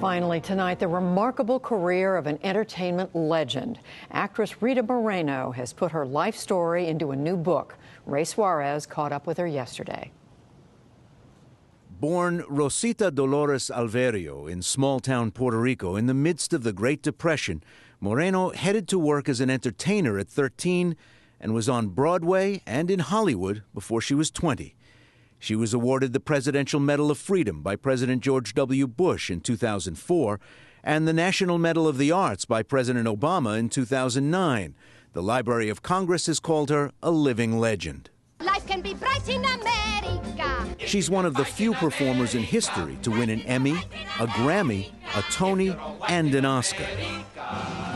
Finally tonight, the remarkable career of an entertainment legend. Actress Rita Moreno has put her life story into a new book. Ray Suarez caught up with her yesterday. Born Rosita Dolores Alverio in small-town Puerto Rico in the midst of the Great Depression, Moreno headed to work as an entertainer at 13 and was on Broadway and in Hollywood before she was 20. She was awarded the Presidential Medal of Freedom by President George W. Bush in 2004 and the National Medal of the Arts by President Obama in 2009. The Library of Congress has called her a living legend. Life can be bright in America. She's one of the few performers in history to win an Emmy, a Grammy, a Tony, and an Oscar.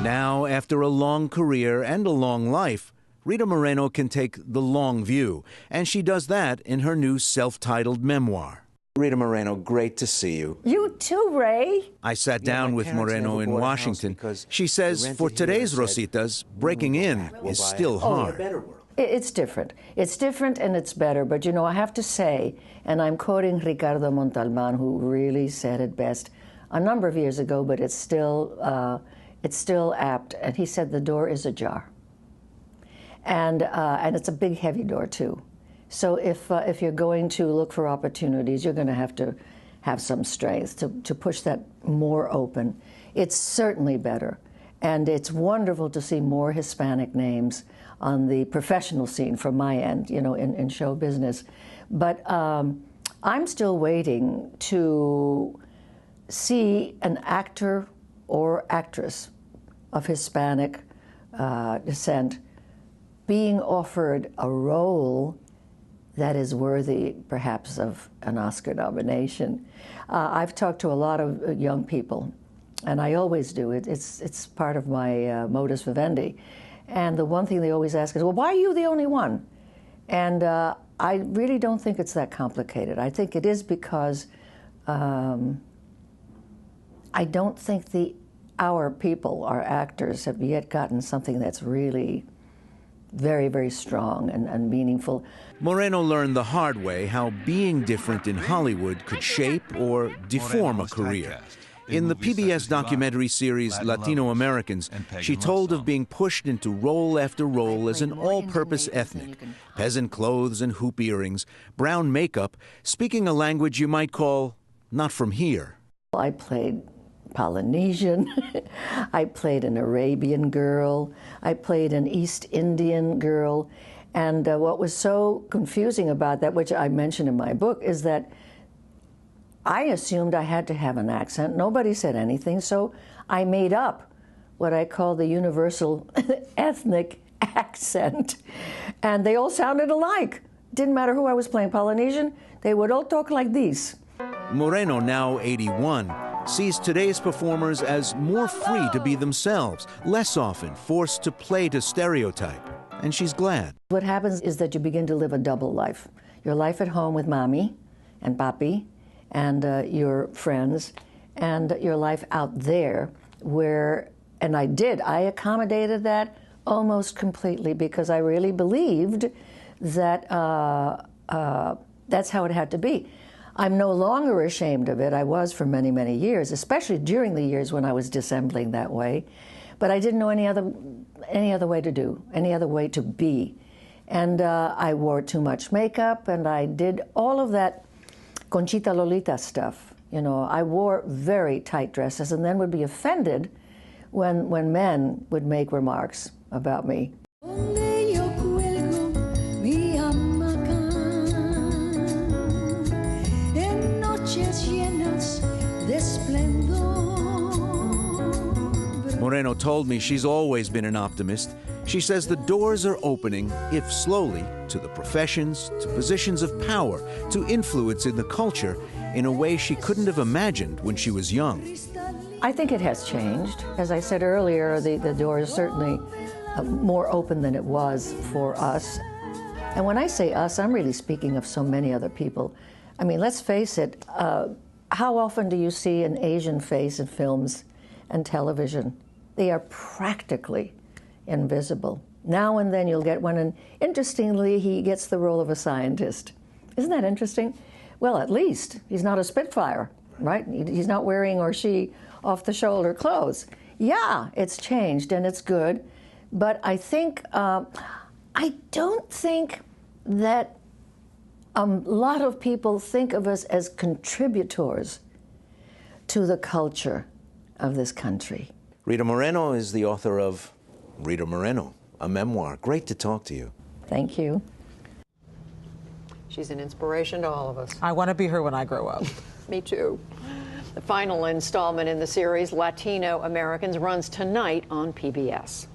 Now, after a long career and a long life, Rita Moreno can take the long view, and she does that in her new self-titled memoir. Rita Moreno, great to see you. You too, Ray. I sat down with Moreno in Washington. She says for today's Rositas, breaking in is still hard. It's different. It's different and it's better. But, you know, I have to say, and I'm quoting Ricardo Montalban, who really said it best a number of years ago, but it's still apt. And he said the door is ajar. And it's a big, heavy door, too. So if you're going to look for opportunities, you're going to have some strength to push that more open. It's certainly better. And it's wonderful to see more Hispanic names on the professional scene from my end, you know, in show business. But I'm still waiting to see an actor or actress of Hispanic descent being offered a role that is worthy, perhaps, of an Oscar nomination. I've talked to a lot of young people, and I always do. It's part of my modus vivendi. And the one thing they always ask is, well, why are you the only one? And I really don't think it's that complicated. I think it is because I don't think our people, our actors, have yet gotten something that's really very, very strong and meaningful. Moreno learned the hard way how being different in Hollywood could shape or deform a career. In the PBS documentary series Latino Americans, she told of being pushed into role after role as an all-purpose ethnic. Peasant clothes and hoop earrings, brown makeup, speaking a language you might call not from here. I played Polynesian, I played an Arabian girl, I played an East Indian girl, and what was so confusing about that, which I mentioned in my book, is that I assumed I had to have an accent. Nobody said anything, so I made up what I call the universal ethnic accent, and they all sounded alike. Didn't matter who I was playing, Polynesian, they would all talk like this. Moreno, now 81, sees today's performers as more free to be themselves, less often forced to play to stereotype, and she's glad. What happens is that you begin to live a double life. Your life at home with mommy and papi and your friends, and your life out there where, and I accommodated that almost completely because I really believed that that's how it had to be. I'm no longer ashamed of it. I was for many, many years, especially during the years when I was dissembling that way. But I didn't know any other way to do, any other way to be. And I wore too much makeup, and I did all of that Conchita Lolita stuff. You know, I wore very tight dresses and then would be offended when men would make remarks about me. Moreno told me she's always been an optimist. She says the doors are opening, if slowly, to the professions, to positions of power, to influence in the culture in a way she couldn't have imagined when she was young. I think it has changed. As I said earlier, the door is certainly more open than it was for us. And when I say us, I'm really speaking of so many other people. I mean, let's face it, how often do you see an Asian face in films and television? They are practically invisible. Now and then you'll get one, and interestingly, he gets the role of a scientist. Isn't that interesting? Well, at least he's not a Spitfire. right? He's not wearing, or she, off-the-shoulder clothes. Yeah, it's changed and it's good, but I think, I don't think that a lot of people think of us as contributors to the culture of this country. Rita Moreno is the author of Rita Moreno, a memoir. Great to talk to you. Thank you. She's an inspiration to all of us. I want to be her when I grow up. Me too. The final installment in the series, Latino Americans, runs tonight on PBS.